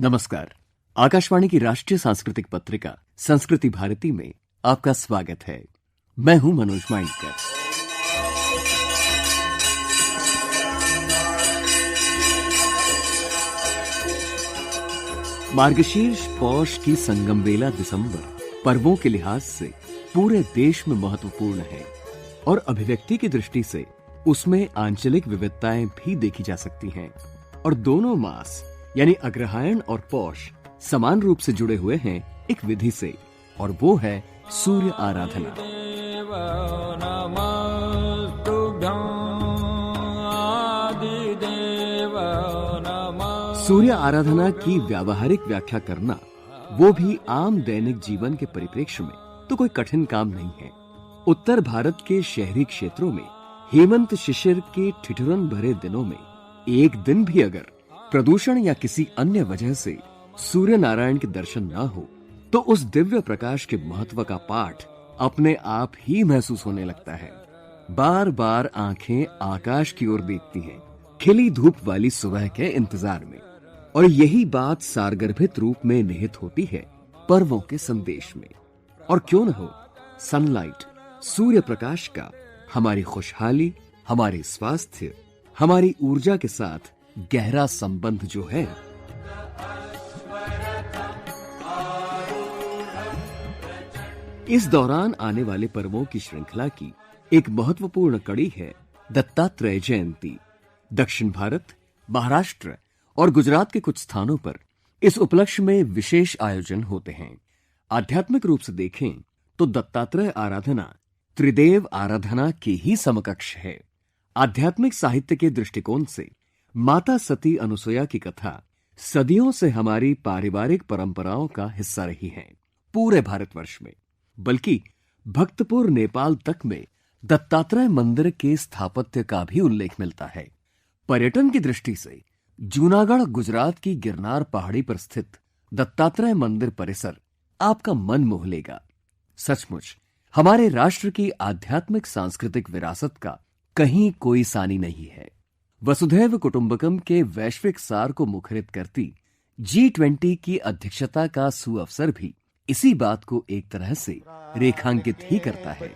नमस्कार। आकाशवाणी की राष्ट्रीय सांस्कृतिक पत्रिका संस्कृति भारती में आपका स्वागत है। मैं हूं मनोज माइंडकर। मार्गशीर्ष पौष की संगम बेला दिसंबर पर्वों के लिहाज से पूरे देश में महत्वपूर्ण है और अभिव्यक्ति की दृष्टि से उसमें आंचलिक विविधताएं भी देखी जा सकती हैं। और दोनों मास यानी अग्रहायण और पौष समान रूप से जुड़े हुए हैं एक विधि से, और वो है सूर्य आराधना। सूर्य आराधना की व्यावहारिक व्याख्या करना, वो भी आम दैनिक जीवन के परिप्रेक्ष्य में, तो कोई कठिन काम नहीं है। उत्तर भारत के शहरी क्षेत्रों में हेमंत शिशिर के ठिठुरन भरे दिनों में एक दिन भी अगर प्रदूषण या किसी अन्य वजह से सूर्य नारायण के दर्शन न हो, तो उस दिव्य प्रकाश के महत्व का पाठ अपने आप ही महसूस होने लगता है। बार बार आंखें आकाश की ओर देखती हैं, खिली धूप वाली सुबह के इंतजार में। और यही बात सारगर्भित रूप में निहित होती है पर्वों के संदेश में। और क्यों न हो, सनलाइट, सूर्य प्रकाश का हमारी खुशहाली, हमारे स्वास्थ्य, हमारी ऊर्जा के साथ गहरा संबंध जो है। इस दौरान आने वाले पर्वों की श्रृंखला की एक महत्वपूर्ण कड़ी है दत्तात्रेय जयंती। दक्षिण भारत, महाराष्ट्र और गुजरात के कुछ स्थानों पर इस उपलक्ष्य में विशेष आयोजन होते हैं। आध्यात्मिक रूप से देखें तो दत्तात्रेय आराधना त्रिदेव आराधना के ही समकक्ष है। आध्यात्मिक साहित्य के दृष्टिकोण से माता सती अनुसुया की कथा सदियों से हमारी पारिवारिक परंपराओं का हिस्सा रही है। पूरे भारतवर्ष में, बल्कि भक्तपुर नेपाल तक में दत्तात्रेय मंदिर के स्थापत्य का भी उल्लेख मिलता है। पर्यटन की दृष्टि से जूनागढ़ गुजरात की गिरनार पहाड़ी पर स्थित दत्तात्रेय मंदिर परिसर आपका मन मोह लेगा। सचमुच हमारे राष्ट्र की आध्यात्मिक सांस्कृतिक विरासत का कहीं कोई सानी नहीं है। वसुधैव कुटुंबकम के वैश्विक सार को मुखरित करती G20 की अध्यक्षता का सुअवसर भी इसी बात को एक तरह से रेखांकित ही करता है।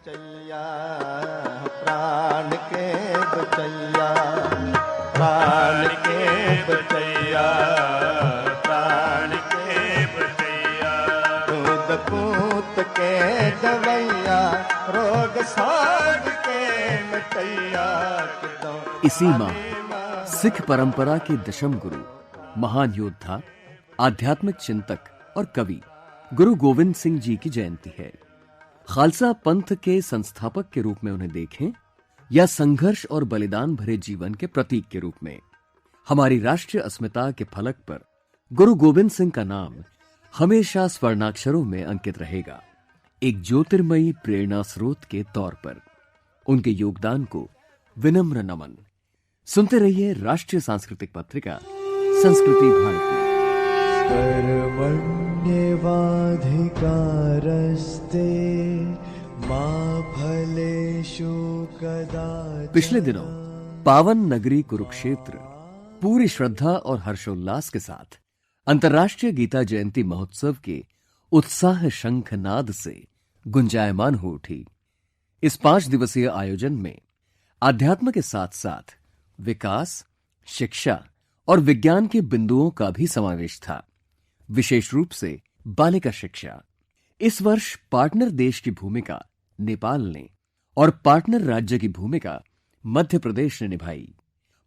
प्राण के बचैया, प्राण के बचैया, प्राण के बचैया, दूध पूत के दवैया, रोग साग के मिटैया। इसी माह सिख परंपरा के दशम गुरु, महान योद्धा, आध्यात्मिक चिंतक और कवि गुरु गोविंद सिंह जी की जयंती है। खालसा पंथ के संस्थापक के रूप में उन्हें देखें या संघर्ष और बलिदान भरे जीवन के प्रतीक के रूप में, हमारी राष्ट्रीय अस्मिता के फलक पर गुरु गोविंद सिंह का नाम हमेशा स्वर्णाक्षरों में अंकित रहेगा। एक ज्योतिर्मयी प्रेरणा स्रोत के तौर पर उनके योगदान को विनम्र नमन। सुनते रहिए राष्ट्रीय सांस्कृतिक पत्रिका संस्कृति भारती। पिछले दिनों पावन नगरी कुरुक्षेत्र पूरी श्रद्धा और हर्षोल्लास के साथ अंतर्राष्ट्रीय गीता जयंती महोत्सव के उत्साह शंखनाद से गुंजायमान हो उठी। इस 5 दिवसीय आयोजन में आध्यात्म के साथ साथ विकास, शिक्षा और विज्ञान के बिंदुओं का भी समावेश था, विशेष रूप से बालिका शिक्षा। इस वर्ष पार्टनर देश की भूमिका नेपाल ने और पार्टनर राज्य की भूमिका मध्य प्रदेश ने निभाई।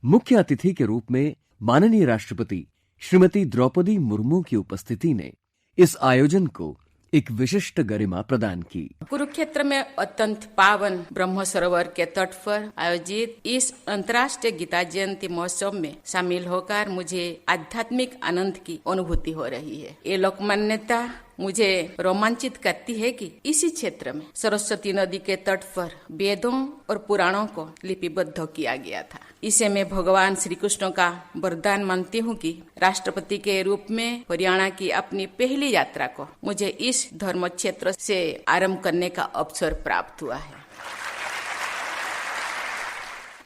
मुख्य अतिथि के रूप में माननीय राष्ट्रपति श्रीमती द्रौपदी मुर्मू की उपस्थिति ने इस आयोजन को एक विशिष्ट गरिमा प्रदान की। कुरुक्षेत्र में अत्यंत पावन ब्रह्म सरोवर के तट पर आयोजित इस अंतर्राष्ट्रीय गीता जयंती महोत्सव में शामिल होकर मुझे आध्यात्मिक आनंद की अनुभूति हो रही है। ये लोकमान्यता मुझे रोमांचित करती है कि इसी क्षेत्र में सरस्वती नदी के तट पर वेदों और पुराणों को लिपिबद्ध किया गया था। इसे मैं भगवान श्री कृष्ण का वरदान मानती हूँ कि राष्ट्रपति के रूप में हरियाणा की अपनी पहली यात्रा को मुझे इस धर्म क्षेत्र से आरंभ करने का अवसर प्राप्त हुआ है।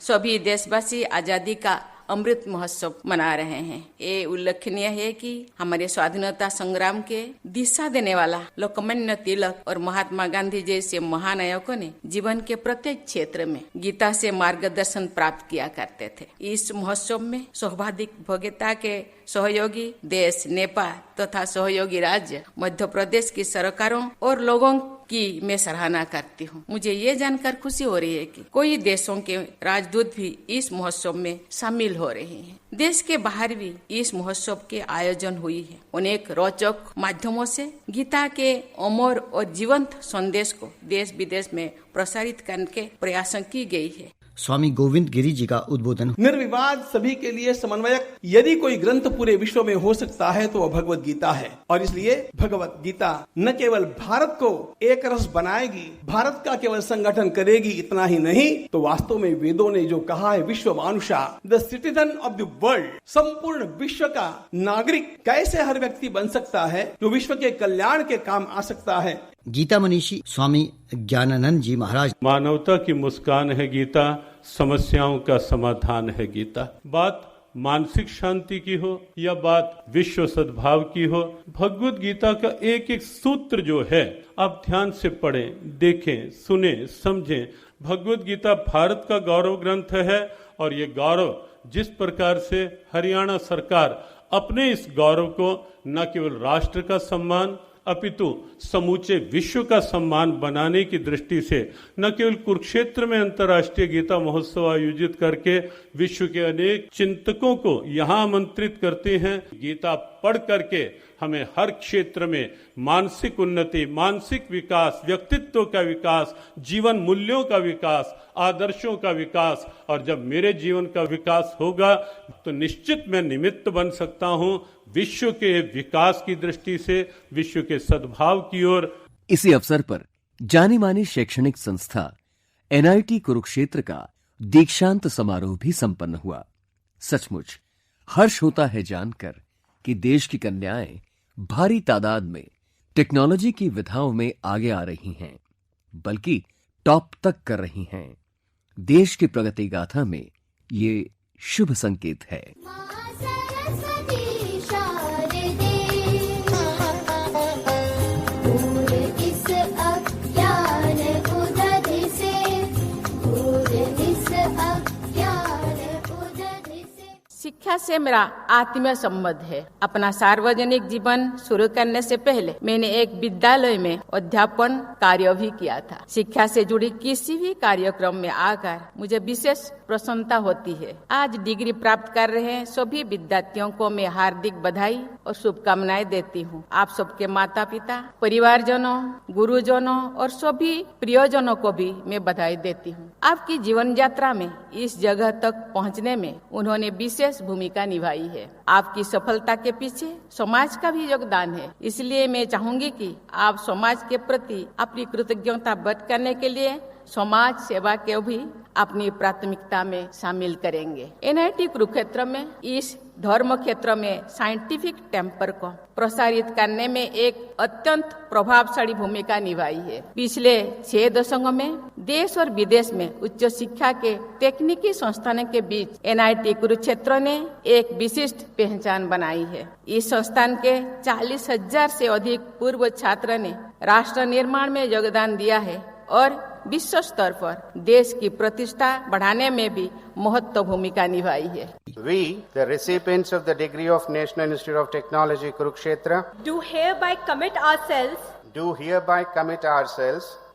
सभी देशवासी आजादी का अमृत महोत्सव मना रहे हैं। ये उल्लेखनीय है कि हमारे स्वाधीनता संग्राम के दिशा देने वाला लोकमान्य तिलक और महात्मा गांधी जैसे महानायकों ने जीवन के प्रत्येक क्षेत्र में गीता से मार्गदर्शन प्राप्त किया करते थे। इस महोत्सव में सौहार्दिक भोगिता के सहयोगी देश नेपाल तथा सहयोगी राज्य मध्य प्रदेश की सरकारों और लोगों की मैं सराहना करती हूँ। मुझे ये जानकर खुशी हो रही है कि कई देशों के राजदूत भी इस महोत्सव में शामिल हो रहे हैं। देश के बाहर भी इस महोत्सव के आयोजन हुई है। अनेक रोचक माध्यमों से गीता के अमर और जीवंत संदेश को देश विदेश में प्रसारित करने के प्रयास की गई है। स्वामी गोविंद गिरी जी का उद्बोधन। निर्विवाद सभी के लिए समन्वयक यदि कोई ग्रंथ पूरे विश्व में हो सकता है तो वह भगवत गीता है, और इसलिए भगवत गीता न केवल भारत को एक रस बनाएगी, भारत का केवल संगठन करेगी, इतना ही नहीं तो वास्तव में वेदों ने जो कहा है विश्व मानुषा, the citizen of the world, संपूर्ण विश्व का नागरिक कैसे हर व्यक्ति बन सकता है जो विश्व के कल्याण के काम आ सकता है। गीता मनीषी स्वामी ज्ञानानंद जी महाराज। मानवता की मुस्कान है गीता, समस्याओं का समाधान है गीता। बात मानसिक शांति की हो या बात विश्व सद्भाव की हो, भगवत गीता का एक एक सूत्र जो है आप ध्यान से पढ़ें, देखें, सुने, समझें। भगवत गीता भारत का गौरव ग्रंथ है और ये गौरव जिस प्रकार से हरियाणा सरकार अपने इस गौरव को न केवल राष्ट्र का सम्मान अपितु समूचे विश्व का सम्मान बनाने की दृष्टि से न केवल कुरुक्षेत्र में अंतर्राष्ट्रीय गीता महोत्सव आयोजित करके विश्व के अनेक चिंतकों को यहाँ आमंत्रित करते हैं। गीता पढ़ करके हमें हर क्षेत्र में मानसिक उन्नति, मानसिक विकास, व्यक्तित्व का विकास, जीवन मूल्यों का विकास, आदर्शों का विकास, और जब मेरे जीवन का विकास होगा तो निश्चित मैं निमित्त बन सकता हूं विश्व के विकास की दृष्टि से, विश्व के सद्भाव की ओर। इसी अवसर पर जानी मानी शैक्षणिक संस्था NIT कुरुक्षेत्र का दीक्षांत समारोह भी संपन्न हुआ। सचमुच हर्ष होता है जानकर कि देश की कन्याएं भारी तादाद में टेक्नोलॉजी की विधाओं में आगे आ रही हैं, बल्कि टॉप तक कर रही हैं। देश की प्रगति गाथा में ये शुभ संकेत है। शिक्षा से मेरा आत्मीय संबंध है। अपना सार्वजनिक जीवन शुरू करने से पहले मैंने एक विद्यालय में अध्यापन कार्य भी किया था। शिक्षा से जुड़ी किसी भी कार्यक्रम में आकर मुझे विशेष प्रसन्नता होती है। आज डिग्री प्राप्त कर रहे सभी विद्यार्थियों को मैं हार्दिक बधाई और शुभकामनाएं देती हूँ। आप सबके माता पिता, परिवारजनों, गुरुजनों और सभी प्रियजनों को भी मैं बधाई देती हूँ। आपकी जीवन यात्रा में इस जगह तक पहुँचने में उन्होंने विशेष भूमिका निभाई है। आपकी सफलता के पीछे समाज का भी योगदान है। इसलिए मैं चाहूंगी कि आप समाज के प्रति अपनी कृतज्ञता व्यक्त करने के लिए समाज सेवा को भी अपनी प्राथमिकता में शामिल करेंगे। NIT कुरुक्षेत्र में इस धर्म क्षेत्र में साइंटिफिक टेम्पर को प्रसारित करने में एक अत्यंत प्रभावशाली भूमिका निभाई है। पिछले 6 दशकों में देश और विदेश में उच्च शिक्षा के तकनीकी संस्थानों के बीच NIT कुरुक्षेत्र ने एक विशिष्ट पहचान बनाई है। इस संस्थान के 40,000 से अधिक पूर्व छात्र ने राष्ट्र निर्माण में योगदान दिया है और विश्व स्तर पर देश की प्रतिष्ठा बढ़ाने में भी महत्वपूर्ण भूमिका निभाई है। We, the recipients of the degree of National Institute of Technology, Kurukshetra, do hereby commit ourselves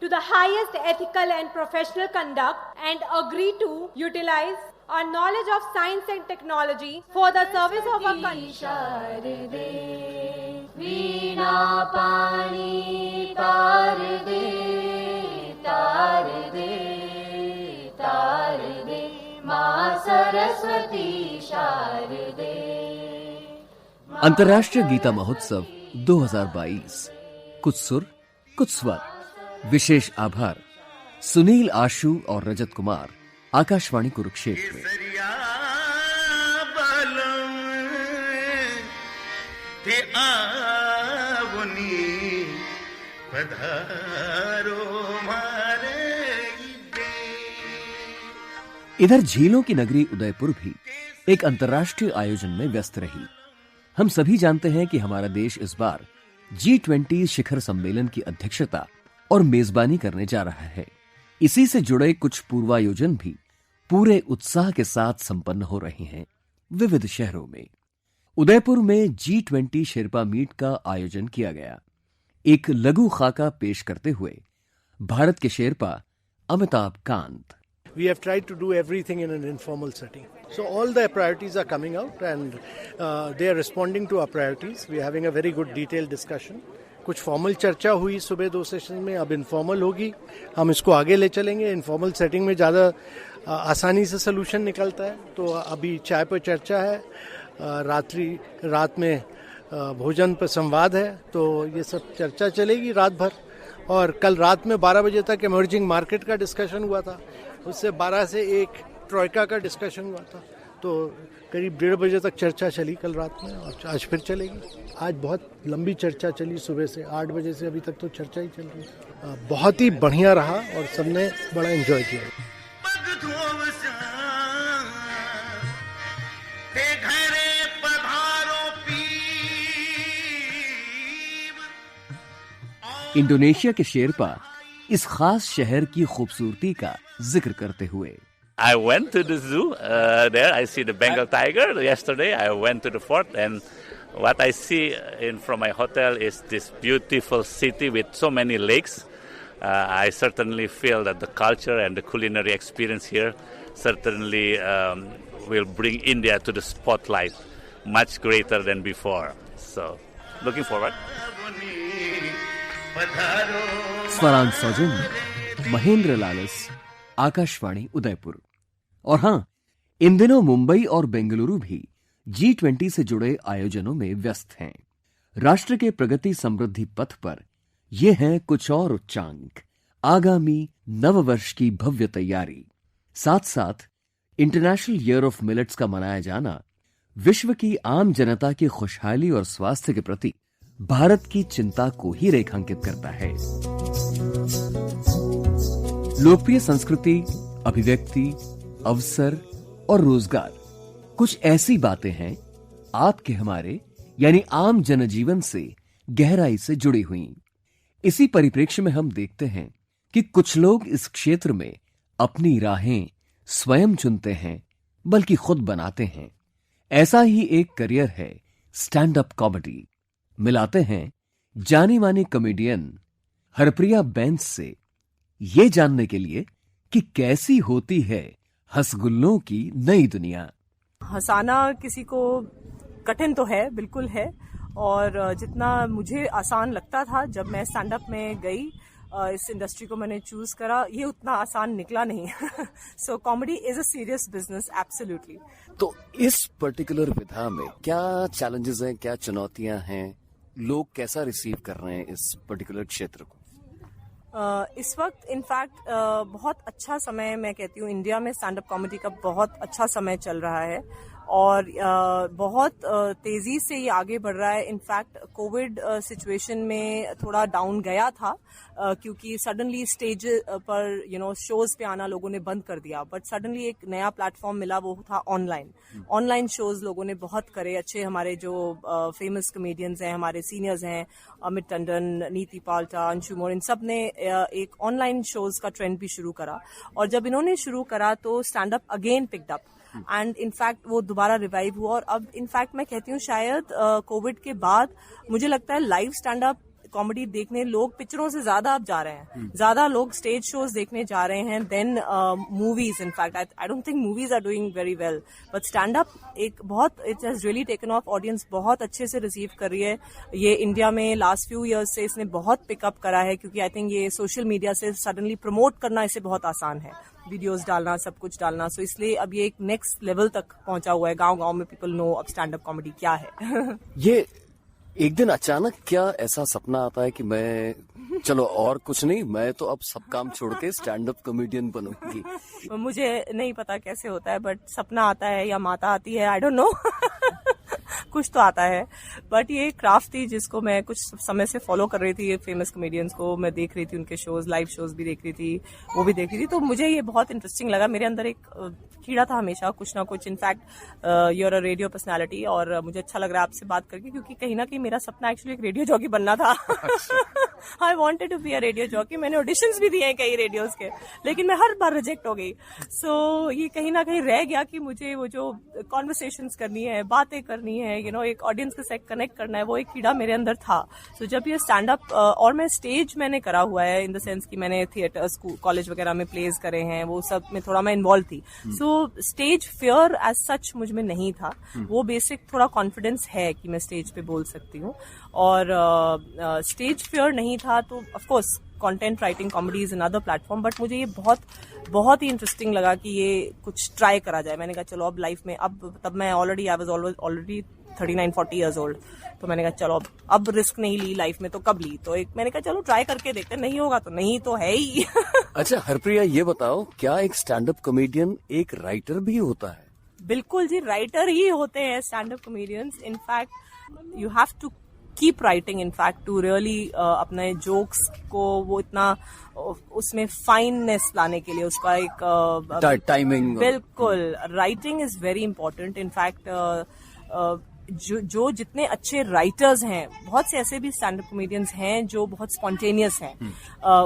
to the highest ethical and professional conduct and agree to utilize our knowledge of science and technology for the service of our country. अंतर्राष्ट्रीय गीता महोत्सव 2022। कुछ सुर, कुछ स्वर। विशेष आभार सुनील आशु और रजत कुमार, आकाशवाणी कुरुक्षेत्र। इधर झीलों की नगरी उदयपुर भी एक अंतर्राष्ट्रीय आयोजन में व्यस्त रही। हम सभी जानते हैं कि हमारा देश इस बार G20 शिखर सम्मेलन की अध्यक्षता और मेजबानी करने जा रहा है। इसी से जुड़े कुछ पूर्वायोजन भी पूरे उत्साह के साथ संपन्न हो रहे हैं विविध शहरों में। उदयपुर में G20 शेरपा मीट का आयोजन किया गया। एक लघु खाका पेश करते हुए भारत के Sherpa Amitabh Kant, We have tried to do everything in an informal setting. So all the priorities are coming out and they are responding to our priorities. We are having a very good detailed discussion. कुछ formal चर्चा हुई सुबह 2 session में, अब informal होगी। हम इसको आगे ले चलेंगे। इनफॉर्मल सेटिंग में ज़्यादा आसानी से सोल्यूशन निकलता है। तो अभी चाय पर चर्चा है, रात में भोजन पर संवाद है। तो ये सब चर्चा चलेगी रात भर। और कल रात में 12 बजे तक इमर्जिंग मार्केट का डिस्कशन हुआ था। उससे 12 से 1 ट्रोइका का डिस्कशन हुआ था। तो करीब 1:30 बजे तक चर्चा चली कल रात में और आज फिर चलेगी। आज बहुत लंबी चर्चा चली, सुबह से 8 बजे से अभी तक तो चर्चा ही चल रही है। बहुत ही बढ़िया रहा और सबने बड़ा एंजॉय किया। इंडोनेशिया के शेरपा इस खास शहर की खूबसूरती का जिक्र करते हुए, I went to the zoo. There I see the Bengal tiger. Yesterday I went to the fort, and what I see from my hotel is this beautiful city with so many lakes. I certainly feel that the culture and the culinary experience here certainly will bring India to the spotlight much greater than before. So, looking forward. स्वरांग सौजन्य महेंद्र लालस, आकाशवाणी उदयपुर। और हां, इन दिनों मुंबई और बेंगलुरु भी G20 से जुड़े आयोजनों में व्यस्त हैं। राष्ट्र के प्रगति समृद्धि पथ पर ये हैं कुछ और उच्चांक आगामी नववर्ष की भव्य तैयारी। साथ साथ इंटरनेशनल ईयर ऑफ मिलेट्स का मनाया जाना विश्व की आम जनता की खुशहाली और स्वास्थ्य के प्रति भारत की चिंता को ही रेखांकित करता है। लोकप्रिय संस्कृति, अभिव्यक्ति, अवसर और रोजगार, कुछ ऐसी बातें हैं आपके हमारे यानी आम जनजीवन से गहराई से जुड़ी हुई। इसी परिप्रेक्ष्य में हम देखते हैं कि कुछ लोग इस क्षेत्र में अपनी राहें स्वयं चुनते हैं, बल्कि खुद बनाते हैं। ऐसा ही एक करियर है स्टैंड अप कॉमेडी। मिलाते हैं जानी मानी कॉमेडियन हरप्रिया बैंस से ये जानने के लिए कि कैसी होती है हंसगुल्लों की नई दुनिया। हंसाना किसी को कठिन तो है, बिल्कुल है, और जितना मुझे आसान लगता था जब मैं स्टैंड अप में गई, इस इंडस्ट्री को मैंने चूज करा, ये उतना आसान निकला नहीं। So comedy is a serious business, absolutely. तो इस पर्टिकुलर विधा में क्या चैलेंजेस हैं, क्या चुनौतियां हैं, लोग कैसा रिसीव कर रहे हैं इस पर्टिकुलर क्षेत्र को? इस वक्त इनफैक्ट बहुत अच्छा समय, मैं कहती हूँ इंडिया में स्टैंड अप कॉमेडी का बहुत अच्छा समय चल रहा है और बहुत तेजी से ये आगे बढ़ रहा है। इनफैक्ट कोविड सिचुएशन में थोड़ा डाउन गया था क्योंकि सडनली स्टेज पर शोज पे आना लोगों ने बंद कर दिया, बट सडनली एक नया प्लेटफॉर्म मिला, वो था ऑनलाइन शोज लोगों ने बहुत करे। अच्छे हमारे जो फेमस कॉमेडियंस हैं, हमारे सीनियर्स हैं, अमित टंडन, नीति पाल्टा, अंशु मोर, इन सब ने एक ऑनलाइन शोज का ट्रेंड भी शुरू करा। और जब इन्होंने शुरू करा तो stand up again picked up and in fact वो दोबारा रिवाइव हुआ। और अब इनफैक्ट मैं कहती हूँ शायद कोविड के बाद मुझे लगता है लाइव स्टैंड अप कॉमेडी देखने लोग पिक्चरों से ज्यादा अब जा रहे हैं, ज्यादा लोग स्टेज शोज देखने जा रहे हैं than movies. In fact I don't think movies are doing very well, but stand up एक बहुत, it has really taken off, audience बहुत अच्छे से रिसीव कर रही है। ये इंडिया में लास्ट फ्यू ईयर्स से इसने बहुत पिकअप करा है क्योंकि आई थिंक ये सोशल मीडिया से सडनली प्रमोट करना इसे बहुत आसान है, वीडियोस डालना, सब कुछ डालना। सो इसलिए अब ये एक नेक्स्ट लेवल तक पहुंचा हुआ है। गांव-गांव में पीपल नो अब स्टैंड अप कॉमेडी क्या है। ये एक दिन अचानक क्या ऐसा सपना आता है कि मैं चलो और कुछ नहीं, मैं तो अब सब काम छोड़ के स्टैंड अप कॉमेडियन बनूंगी? मुझे नहीं पता कैसे होता है, बट सपना आता है या माता आती है, आई डोंट नो। कुछ तो आता है, बट ये क्राफ्ट थी जिसको मैं कुछ समय से फॉलो कर रही थी। फेमस कॉमेडियंस को मैं देख रही थी, उनके शोज, लाइव शोज भी देख रही थी, वो भी देख रही थी, तो मुझे ये बहुत इंटरेस्टिंग लगा। मेरे अंदर एक कीड़ा था हमेशा, कुछ ना कुछ। In fact you are a radio personality, और मुझे अच्छा लग रहा है आपसे बात करके, क्योंकि कहीं ना कहीं मेरा सपना एक्चुअली एक रेडियो जॉकी बनना था। I wanted to be a radio jockey. मैंने ऑडिशंस भी दिए हैं कई रेडियोज के, लेकिन मैं हर बार रिजेक्ट हो गई। सो ये कहीं ना कहीं रह गया कि मुझे वो जो कॉन्वर्सेशंस करनी है, बातें करनी है, यू नो, एक ऑडियंस के साथ कनेक्ट करना है, वो एक कीड़ा मेरे अंदर था। सो जब ये स्टैंड अप, और मैं स्टेज मैंने करा हुआ है, इन द सेंस कि मैंने थिएटर, स्कूल, कॉलेज वगैरह में प्लेज करे हैं, वो सब में थोड़ा मैं इन्वॉल्व थी। सो स्टेज फियर एज सच मुझ में नहीं था। वो बेसिक थोड़ा कॉन्फिडेंस है कि मैं स्टेज पे बोल सकती हूँ, और स्टेज फियर नहीं था। तो of course content writing, comedy is another platform, but मुझे ये बहुत ही इंटरेस्टिंग लगा कि ये कुछ ट्राई करा जाए। मैंने कहा चलो अब लाइफ में, अब तब मैं I was already 39-40 years old, तो मैंने कहा चलो अब रिस्क नहीं ली लाइफ में तो कब ली, तो एक मैंने कहा चलो ट्राई करके देखते, नहीं होगा तो नहीं तो है ही। अच्छा हरप्रिया, ये बताओ, क्या एक स्टैंड अप कॉमेडियन एक राइटर भी होता है? बिल्कुल जी, राइटर ही होते हैं stand up comedians. In fact you have to keep writing, in fact to really अपने जोक्स को वो इतना उसमें फाइननेस लाने के लिए, उसका एक टाइमिंग, बिल्कुल writing is very important. In fact जो जितने अच्छे राइटर्स हैं, बहुत से ऐसे भी स्टैंड अप कॉमेडियंस हैं जो बहुत स्पॉन्टेनियस हैं।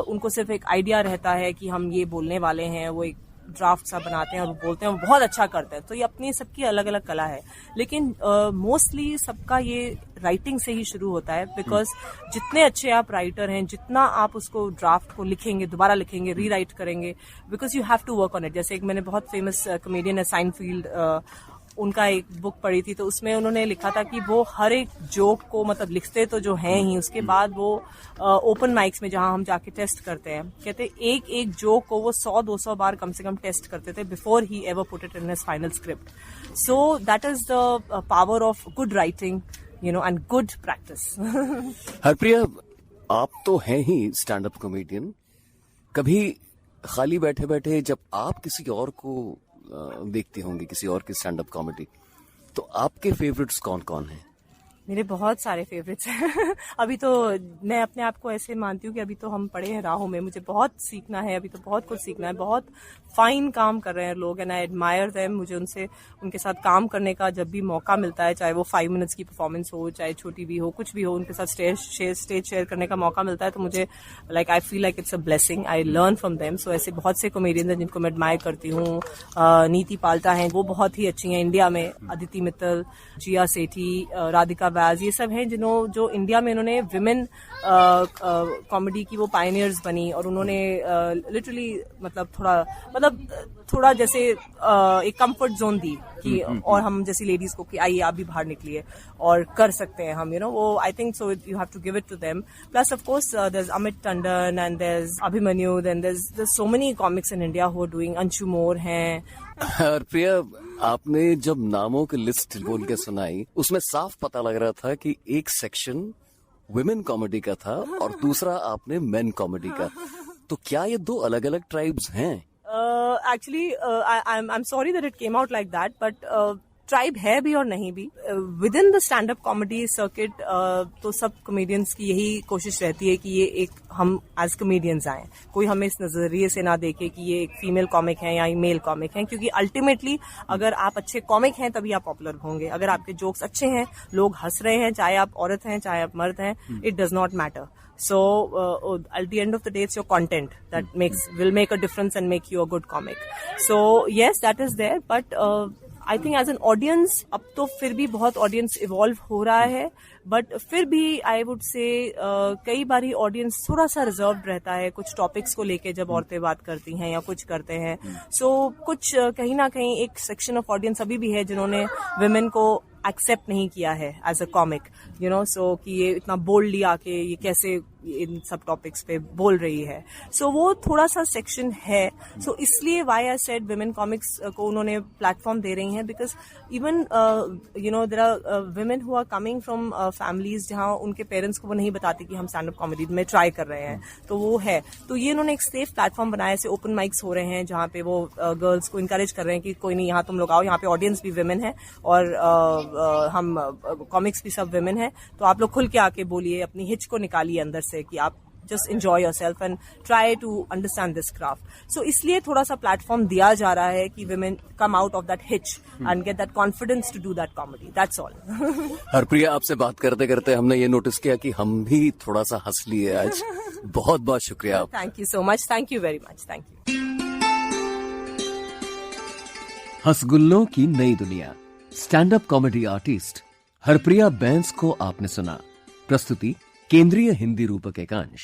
उनको सिर्फ एक आइडिया रहता है कि हम ये बोलने वाले हैं, वो एक ड्राफ्ट सा बनाते हैं और वो बोलते हैं, वो बहुत अच्छा करते हैं। तो ये अपनी सबकी अलग अलग कला है, लेकिन मोस्टली सबका ये राइटिंग से ही शुरू होता है। बिकॉज जितने अच्छे आप राइटर हैं, जितना आप उसको ड्राफ्ट को लिखेंगे, दोबारा लिखेंगे, रीराइट करेंगे, because you have to work on it. जैसे एक मैंने बहुत फेमस कॉमेडियन है साइनफील्ड, उनका एक बुक पढ़ी थी, तो उसमें उन्होंने लिखा था कि वो हर एक जोक को मतलब लिखते तो जो हैं ही, उसके बाद वो ओपन माइक्स में जहां हम जाके टेस्ट करते हैं, कहते एक एक जोक को वो 100-200 बार कम से कम टेस्ट करते थे before he ever put it in his final script. So that is the power of good writing, you know, and good practice. Harpriya, आप तो हैं ही स्टैंड अप कॉमेडियन, कभी खाली बैठे बैठे जब आप किसी और को देखते होंगे, किसी और की स्टैंड अप कॉमेडी, तो आपके फेवरेट्स कौन कौन हैं? मेरे बहुत सारे फेवरेट्स हैं। अभी तो मैं अपने आप को ऐसे मानती हूँ कि अभी तो हम पड़े हैं राहों में, मुझे बहुत सीखना है, अभी तो बहुत कुछ सीखना है। बहुत फाइन काम कर रहे हैं लोग, एंड आई एडमायर देम। मुझे उनके साथ काम करने का जब भी मौका मिलता है, चाहे वो 5 minutes की परफॉर्मेंस हो, चाहे छोटी भी हो, कुछ भी हो, उनके साथ स्टेज शेयर करने का मौका मिलता है, तो मुझे like I feel like it's a blessing. I learn from them. So ऐसे बहुत से कॉमेडियन हैं जिनको मैं एडमायर करती हूँ। नीति पाल्टा हैं, वो बहुत ही अच्छी हैं इंडिया में। अदिति मित्तल, जिया सेठी, राधिका बैज, ये सब हैं जो इंडिया में इन्होंने विमेन कॉमेडी की वो पायनियर्स बनी, और उन्होंने लिटरली मतलब थोड़ा जैसे एक कंफर्ट जोन दी कि और हम जैसी लेडीज को कि आइए आप भी बाहर निकलिए और कर सकते हैं हम, यू नो, वो I think so you have to give it to them. Plus of course there is Amit Tandon and there is Abhimanyu, then there so many comics in India who are doing. Anshu more हैं। प्रिया, आपने जब नामों की list बोल के सुनाई, उसमें साफ पता लग रहा था कि एक सेक्शन वुमेन कॉमेडी का था और दूसरा आपने मेन कॉमेडी का। तो क्या ये दो अलग अलग ट्राइब्स हैं? Actually, I'm sorry that it came out like that, but tribe है भी और नहीं भी। With in the stand up comedy circuit तो सब कॉमेडियंस की यही कोशिश रहती है कि ये एक हम एज कॉमेडियंस आए, कोई हमें इस नजरिए से ना देखे कि ये एक फीमेल कॉमिक है या मेल कॉमिक है, क्योंकि अल्टीमेटली अगर आप अच्छे कॉमिक हैं तभी आप पॉपुलर होंगे। अगर आपके जोक्स अच्छे हैं, लोग हंस रहे हैं, चाहे आप औरत हैं चाहे आप मर्द हैं, it does not matter. So at the end of the day, it's your content that will make a difference and make you a good comic. So yes, that is there, but I think as an audience, अब तो फिर भी बहुत audience evolve हो रहा है, but फिर भी I would say कई बारी audience थोड़ा सा reserved रहता है कुछ topics को लेके जब औरतें बात करती हैं या कुछ करते हैं। So कुछ कहीं ना कहीं एक section of audience अभी भी है जिन्होंने women को एक्सेप्ट नहीं किया है as a comic, you know, so कि ये इतना बोल्डली आके ये कैसे इन सब टॉपिक्स पे बोल रही है. सो वो थोड़ा सा सेक्शन है. सो इसलिए why I said women comics को उन्होंने प्लेटफॉर्म दे रही हैं, because even there are women who are coming from families जहाँ उनके पेरेंट्स को वो नहीं बताते कि हम स्टैंड अप कॉमेडी में ट्राई कर रहे हैं. तो वो है, तो ये उन्होंने एक सेफ प्लेटफॉर्म बनाया. ऐसे ओपन माइक्स हो रहे हैं जहाँ पे वो गर्ल्स को इनकरेज कर रहे हैं कि कोई नहीं, यहाँ तुम लोग आओ, यहाँ पे ऑडियंस भी विमेन है और हम कॉमिक्स भी सब विमेन है, तो आप लोग खुल के आके बोलिए, अपनी हिच को निकालिए अंदर से कि आप just enjoy yourself and try to understand this craft. So इसलिए थोड़ा सा प्लेटफॉर्म दिया जा रहा है कि women come out of that hitch and get that confidence to do that comedy. That's all. Harpriya, आपसे बात करते करते हमने ये नोटिस किया कि हम भी थोड़ा सा हंस लिए आज. बहुत बहुत शुक्रिया. Thank you so much. Thank you very much. Thank you. हंसगुल्लों की नई दुनिया. Stand up comedy artist Harpriya Bains को आपने सुना. प्रस्तुति केंद्रीय हिंदी रूपक एकांश.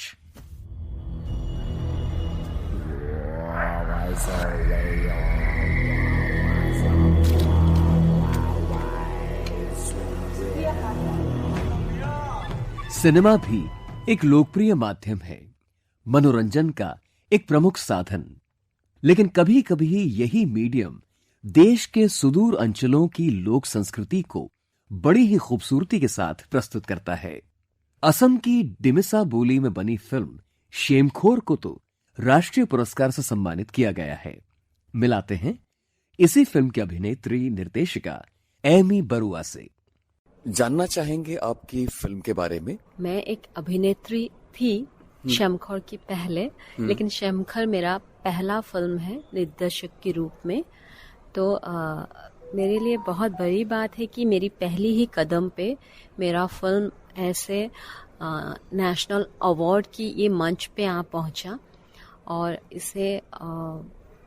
सिनेमा भी एक लोकप्रिय माध्यम है, मनोरंजन का एक प्रमुख साधन. लेकिन कभी कभी यही मीडियम देश के सुदूर अंचलों की लोक संस्कृति को बड़ी ही खूबसूरती के साथ प्रस्तुत करता है. असम की डिमिसा बोली में बनी फिल्म शेमखोर को तो राष्ट्रीय पुरस्कार से सम्मानित किया गया है. मिलाते हैं इसी फिल्म की अभिनेत्री निर्देशिका एमी बरुआ से. जानना चाहेंगे आपकी फिल्म के बारे में. मैं एक अभिनेत्री थी शेमखोर की पहले, लेकिन शेमखोर मेरा पहला फिल्म है निर्देशक के रूप में. तो मेरे लिए बहुत बड़ी बात है कि मेरी पहली ही कदम पे मेरा फिल्म ऐसे नेशनल अवार्ड की ये मंच पे आ पहुंचा और इसे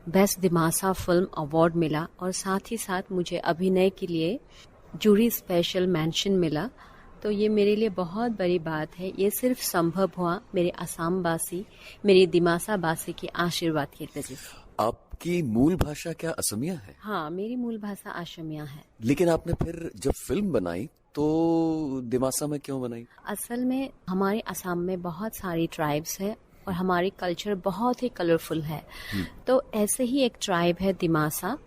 बेस्ट दिमासा फिल्म अवार्ड मिला और साथ ही साथ मुझे अभिनय के लिए जूरी स्पेशल मेंशन मिला. तो ये मेरे लिए बहुत बड़ी बात है. ये सिर्फ संभव हुआ मेरे असम वासी, मेरे दिमासा वासी के आशीर्वाद के वजह से. आपकी मूल भाषा क्या असमिया है? हाँ, मेरी मूल भाषा असमिया है. लेकिन आपने फिर जब फिल्म बनाई तो दिमासा में क्यों बनाई? असल में हमारे असम में बहुत सारी ट्राइब्स है और हमारी कल्चर बहुत ही कलरफुल है. तो ऐसे ही एक ट्राइब है दिमासा.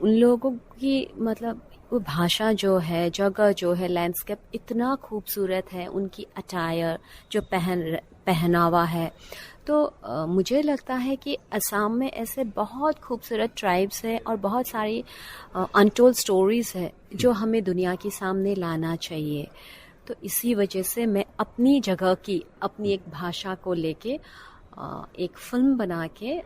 उन लोगों की मतलब वो भाषा जो है, जगह जो है, लैंडस्केप इतना खूबसूरत है. उनकी अटायर जो पहनावा है. तो मुझे लगता है कि असम में ऐसे बहुत खूबसूरत ट्राइब्स है और बहुत सारी अनटोल्ड स्टोरीज है जो हमें दुनिया के सामने लाना चाहिए. तो इसी वजह से मैं अपनी जगह की, अपनी एक भाषा को लेके एक फिल्म बना के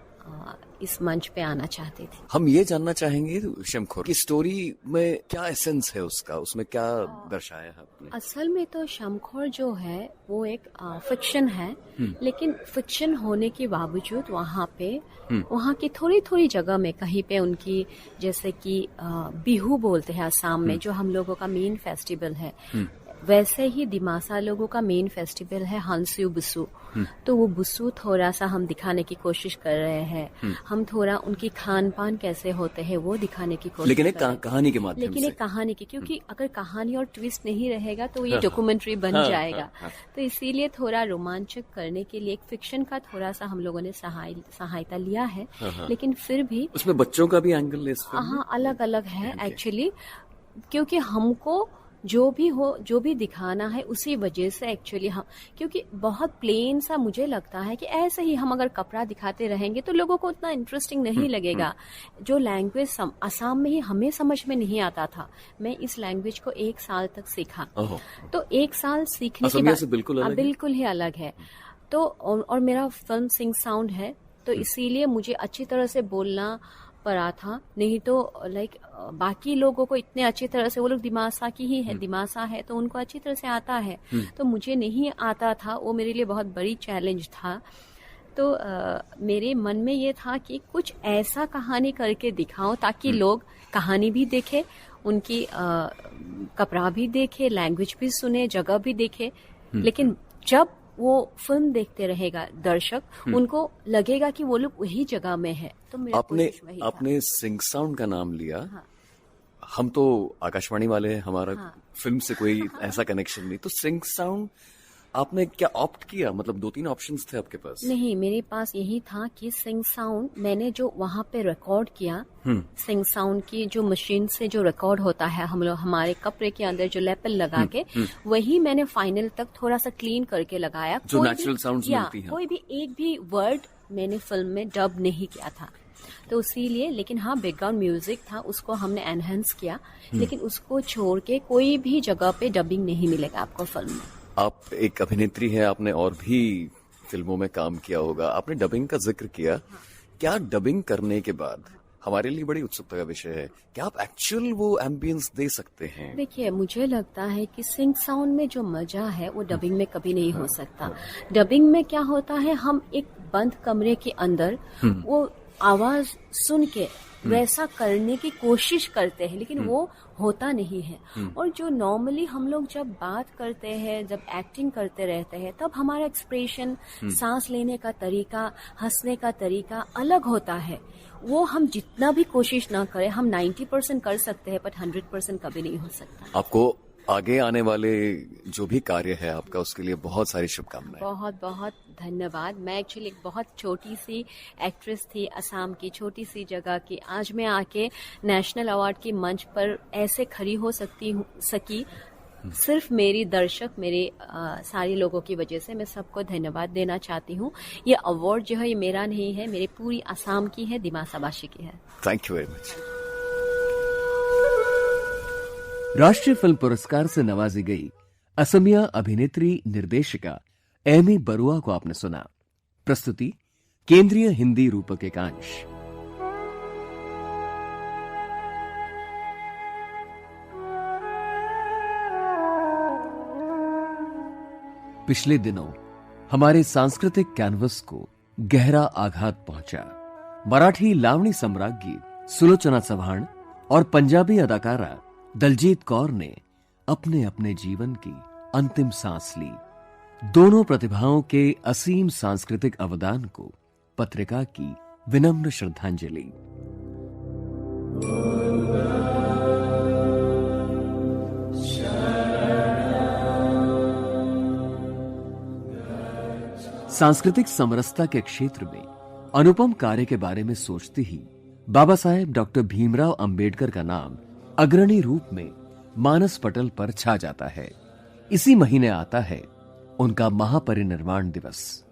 इस मंच पे आना चाहती थी. हम ये जानना चाहेंगे शेमखोर की स्टोरी में क्या एसेंस है उसका, उसमें क्या दर्शाया है आपने? असल में तो शेमखोर जो है वो एक फिक्शन है, लेकिन फिक्शन होने के बावजूद वहाँ की थोड़ी थोड़ी जगह में कहीं पे उनकी, जैसे कि बिहू बोलते हैं असम में, जो हम लोगों का मेन फेस्टिवल है, वैसे ही दिमासा लोगों का मेन फेस्टिवल है हंसू बुसू. तो वो बुसू थोड़ा सा हम दिखाने की कोशिश कर रहे हैं. हम थोड़ा उनकी खान पान कैसे होते हैं वो दिखाने की कोशिश, लेकिन एक कहानी के माध्यम से. लेकिन एक कहानी की, क्योंकि अगर कहानी और ट्विस्ट नहीं रहेगा तो ये डॉक्यूमेंट्री बन जाएगा. तो इसीलिए थोड़ा रोमांचक करने के लिए एक फिक्शन का थोड़ा सा हम लोगों ने सहायता लिया है. लेकिन फिर भी उसमें बच्चों का भी एंगल है. हाँ, अलग अलग है एक्चुअली, क्योंकि हमको जो भी दिखाना है उसी वजह से एक्चुअली हम, क्योंकि बहुत प्लेन सा मुझे लगता है कि ऐसे ही हम अगर कपड़ा दिखाते रहेंगे तो लोगों को उतना इंटरेस्टिंग नहीं लगेगा. जो लैंग्वेज असम में ही हमें समझ में नहीं आता था, मैं इस लैंग्वेज को 1 साल तक सीखा. तो 1 साल सीखने के बाद बिल्कुल ही अलग है. तो और मेरा फिल्म सिंग साउंड है, तो इसीलिए मुझे अच्छी तरह से बोलना पड़ा था. नहीं तो लाइक बाकी लोगों को इतने अच्छी तरह से, वो लोग दिमासा की ही है, दिमासा है तो उनको अच्छी तरह से आता है. तो मुझे नहीं आता था, वो मेरे लिए बहुत बड़ी चैलेंज था. तो मेरे मन में ये था कि कुछ ऐसा कहानी करके दिखाओ ताकि लोग कहानी भी देखे, उनकी कपड़ा भी देखे, लैंग्वेज भी सुने, जगह भी देखे. लेकिन जब वो फिल्म देखते रहेगा दर्शक, उनको लगेगा कि वो लोग वही जगह में है. तो आपने सिंग साउंड का नाम लिया. हम तो आकाशवाणी वाले हैं, हमारा फिल्म से कोई ऐसा कनेक्शन नहीं. तो सिंग साउंड आपने क्या ऑप्ट किया, मतलब 2-3 ऑप्शंस थे आपके पास? नहीं, मेरे पास यही था कि सिंग साउंड मैंने जो वहाँ पे रिकॉर्ड किया, सिंग साउंड की जो मशीन से जो रिकॉर्ड होता है हम लोग हमारे कपड़े के अंदर जो लेपल लगा के, वही मैंने फाइनल तक थोड़ा सा क्लीन करके लगाया। जो नेचुरल साउंड्स मिलती हैं। कोई भी एक भी वर्ड मैंने फिल्म में डब नहीं किया था, तो इसीलिए। लेकिन हाँ, बैकग्राउंड म्यूजिक था, उसको हमने एनहेंस किया, लेकिन उसको छोड़ के कोई भी जगह पे डबिंग नहीं मिलेगा आपको फिल्म में। आप एक अभिनेत्री हैं, आपने और भी फिल्मों में काम किया होगा, आपने डबिंग का जिक्र किया। क्या डबिंग करने के बाद, हमारे लिए बड़ी उत्सुकता का विषय है, क्या आप एक्चुअल वो एम्बियंस दे सकते हैं? देखिए, मुझे लगता है कि सिंग साउंड में जो मजा है वो डबिंग में कभी नहीं हो सकता। डबिंग में क्या होता है, हम एक बंद कमरे के अंदर वो आवाज सुन के वैसा करने की कोशिश करते हैं, लेकिन वो होता नहीं है। और जो नॉर्मली हम लोग जब बात करते हैं, जब एक्टिंग करते रहते हैं, तब हमारा एक्सप्रेशन, सांस लेने का तरीका, हंसने का तरीका अलग होता है। वो हम जितना भी कोशिश ना करें, हम 90% कर सकते हैं, बट 100% कभी नहीं हो सकता। आपको आगे आने वाले जो भी कार्य है आपका, उसके लिए बहुत सारी शुभकामनाएं। बहुत बहुत धन्यवाद। मैं एक्चुअली एक बहुत छोटी सी एक्ट्रेस थी, असम की छोटी सी जगह की। आज मैं आके नेशनल अवार्ड की मंच पर ऐसे खड़ी हो सकी सिर्फ मेरी दर्शक, मेरे सारे लोगों की वजह से। मैं सबको धन्यवाद देना चाहती हूँ। ये अवार्ड जो है ये मेरा नहीं है, मेरे पूरी असम की है, दिमासाबाशी की है। Thank you very much. राष्ट्रीय फिल्म पुरस्कार से नवाजी गई असमिया अभिनेत्री निर्देशिका एमी बरुआ को आपने सुना। प्रस्तुति केंद्रीय हिंदी रूपक एकांश। पिछले दिनों हमारे सांस्कृतिक कैनवस को गहरा आघात पहुंचा। मराठी लावणी सम्राज्ञी सुलोचना चव्हाण और पंजाबी अदाकारा दलजीत कौर ने अपने अपने जीवन की अंतिम सांस ली। दोनों प्रतिभाओं के असीम सांस्कृतिक अवदान को पत्रिका की विनम्र श्रद्धांजलि। सांस्कृतिक समरसता के क्षेत्र में अनुपम कार्य के बारे में सोचते ही बाबा साहेब डॉक्टर भीमराव अंबेडकर का नाम अग्रणी रूप में मानस पटल पर छा जाता है। इसी महीने आता है उनका महापरिनिर्वाण दिवस।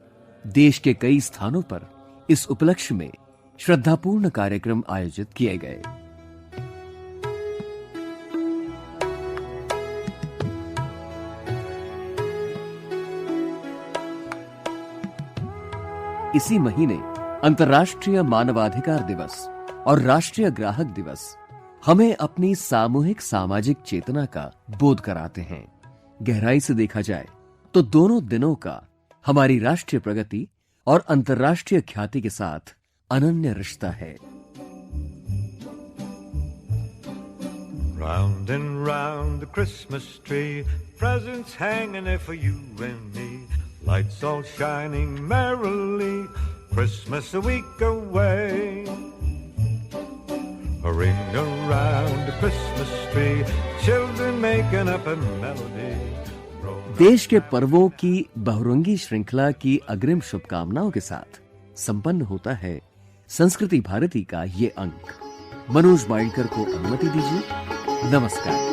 देश के कई स्थानों पर इस उपलक्ष्य में श्रद्धापूर्ण कार्यक्रम आयोजित किए गए। इसी महीने अंतर्राष्ट्रीय मानवाधिकार दिवस और राष्ट्रीय ग्राहक दिवस हमें अपनी सामूहिक सामाजिक चेतना का बोध कराते हैं। गहराई से देखा जाए तो दोनों दिनों का हमारी राष्ट्रीय प्रगति और अंतर्राष्ट्रीय ख्याति के साथ अनन्य रिश्ता है। Round and round the Christmas tree, presents hanging there for you and me, lights all shining merrily, Christmas a week away. A ring around the Christmas tree, children making up a melody. देश के पर्वों की बहुरंगी श्रृंखला की अग्रिम शुभकामनाओं के साथ संपन्न होता है संस्कृति भारती का ये अंक। मनोज वाइल्डकर को अनुमति दीजिए। नमस्कार।